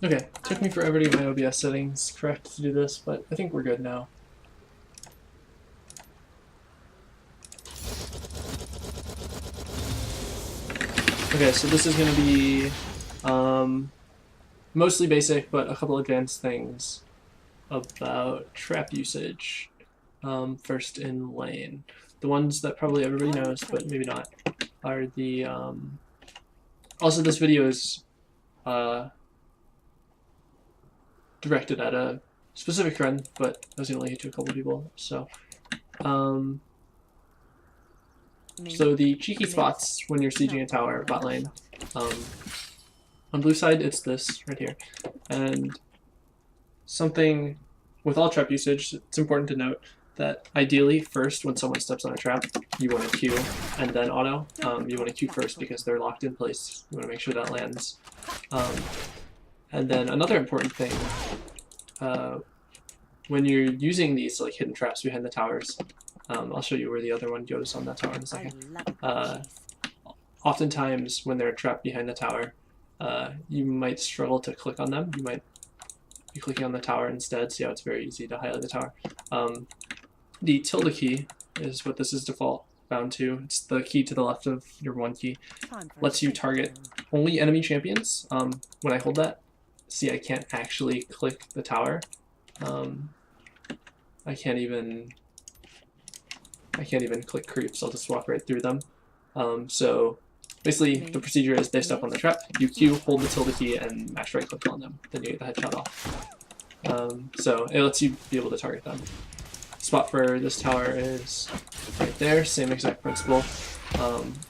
Okay, took me forever to get my OBS settings correct to do this, but I think we're good now. Okay, so this is going to be mostly basic, but a couple advanced things about trap usage. First in lane. The ones that probably everybody knows, but maybe not, are the... Also, this video is directed at a specific friend, but I was going to link it to a couple people, so... So the cheeky spots when you're sieging a tower bot lane, on blue side it's this right here, and something with all trap usage, it's important to note that ideally first when someone steps on a trap you want to Q and then auto. You want to Q first because they're locked in place, you want to make sure that lands. And then another important thing, when you're using these like hidden traps behind the towers, I'll show you where the other one goes on that tower in a second. Oftentimes, when they're trapped behind the tower, you might struggle to click on them. You might be clicking on the tower instead. See how it's very easy to highlight the tower. The tilde key is what this is default bound to. It's the key to the left of your one key. Lets you target only enemy champions. When I hold that, see I can't actually click the tower. I can't even click creeps, I'll just walk right through them. So basically the procedure is they step on the trap, you Q, hold the tilde key, and mash right click on them. Then you get the headshot off. So it lets you be able to target them. Spot for this tower is right there, same exact principle.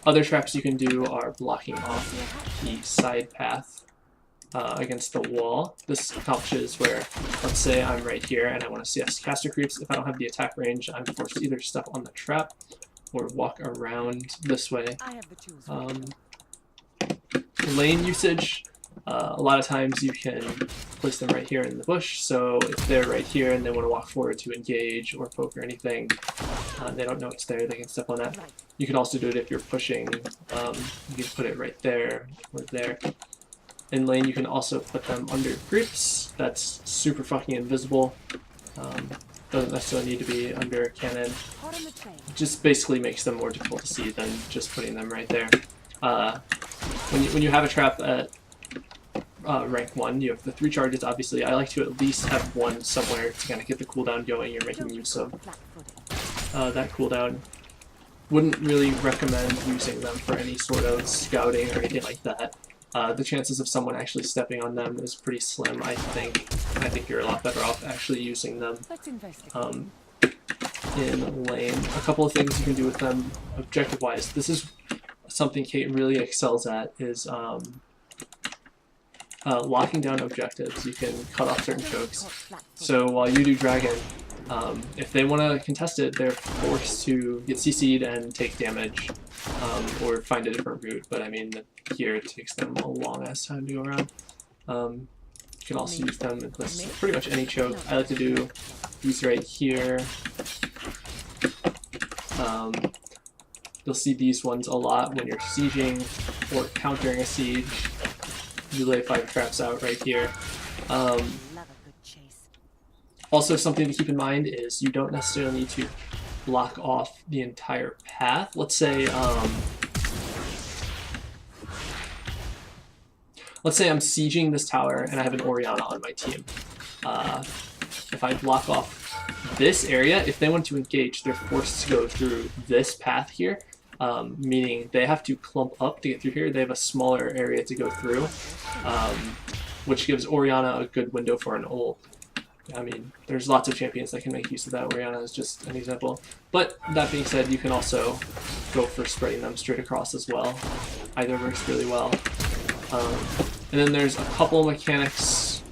Other traps you can do are blocking off the side path against the wall. This accomplishes where, let's say I'm right here and I want to CS caster creeps. If I don't have the attack range, I'm forced to either step on the trap or walk around this way. Lane usage, a lot of times you can place them right here in the bush, so if they're right here and they want to walk forward to engage or poke or anything, they don't know it's there, they can step on that. You can also do it if you're pushing, you can put it right there or there. In lane, you can also put them under creeps. That's super fucking invisible. Doesn't necessarily need to be under cannon. Just basically makes them more difficult to see than just putting them right there. When you have a trap at rank 1, you have the 3 charges, obviously. I like to at least have one somewhere to kind of get the cooldown going. You're making use of that cooldown. Wouldn't really recommend using them for any sort of scouting or anything like that. The chances of someone actually stepping on them is pretty slim, I think. I think you're a lot better off actually using them in lane. A couple of things you can do with them objective-wise. This is something Cait really excels at, is locking down objectives. You can cut off certain chokes. So while you do dragon, if they want to contest it, they're forced to get CC'd and take damage, or find a different route, but I mean, here it takes them a long-ass time to go around. You can also use them in pretty much any choke. I like to do these right here. You'll see these ones a lot when you're sieging or countering a siege. You lay 5 traps out right here. Also, something to keep in mind is you don't necessarily need to block off the entire path. Let's say I'm sieging this tower and I have an Orianna on my team. If I block off this area, if they want to engage, they're forced to go through this path here, meaning they have to clump up to get through here. They have a smaller area to go through, which gives Orianna a good window for an ult. I mean, there's lots of champions that can make use of that. Orianna is just an example. But that being said, you can also go for spreading them straight across as well. Either works really well. And then there's a couple mechanics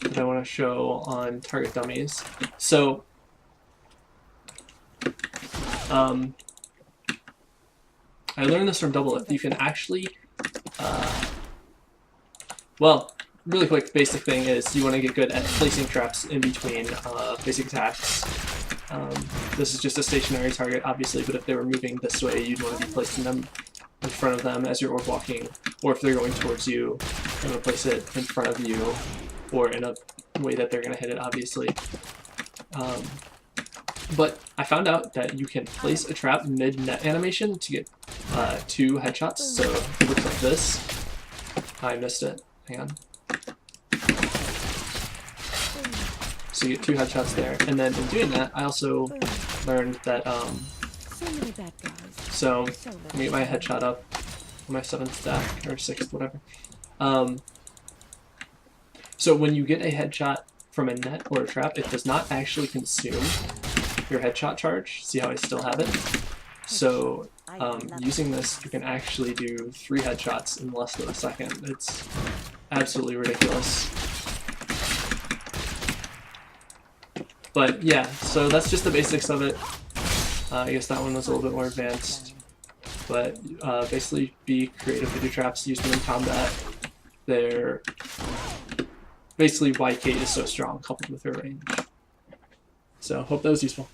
that I want to show on target dummies. So, I learned this from Double Lift. You can actually, well, really quick basic thing is you want to get good at placing traps in between basic attacks. This is just a stationary target, obviously, but if they were moving this way, you'd want to be placing them in front of them as you're orb walking, or if they're going towards you, I'm going to place it in front of you, or in a way that they're going to hit it, obviously. But I found out that you can place a trap mid-net animation to get 2 headshots, so it looks like this. I missed it. Hang on. So you get 2 headshots there, and then in doing that, I also learned that, so let me get my headshot up on my 7th stack, or 6th, whatever. So when you get a headshot from a net or a trap, it does not actually consume your headshot charge. See how I still have it? So using this, you can actually do 3 headshots in less than a second. It's absolutely ridiculous. But yeah, so that's just the basics of it. I guess that one was a little bit more advanced. But basically be creative with your traps, use them in combat. They're basically why Cait is so strong, coupled with her range. So hope that was useful.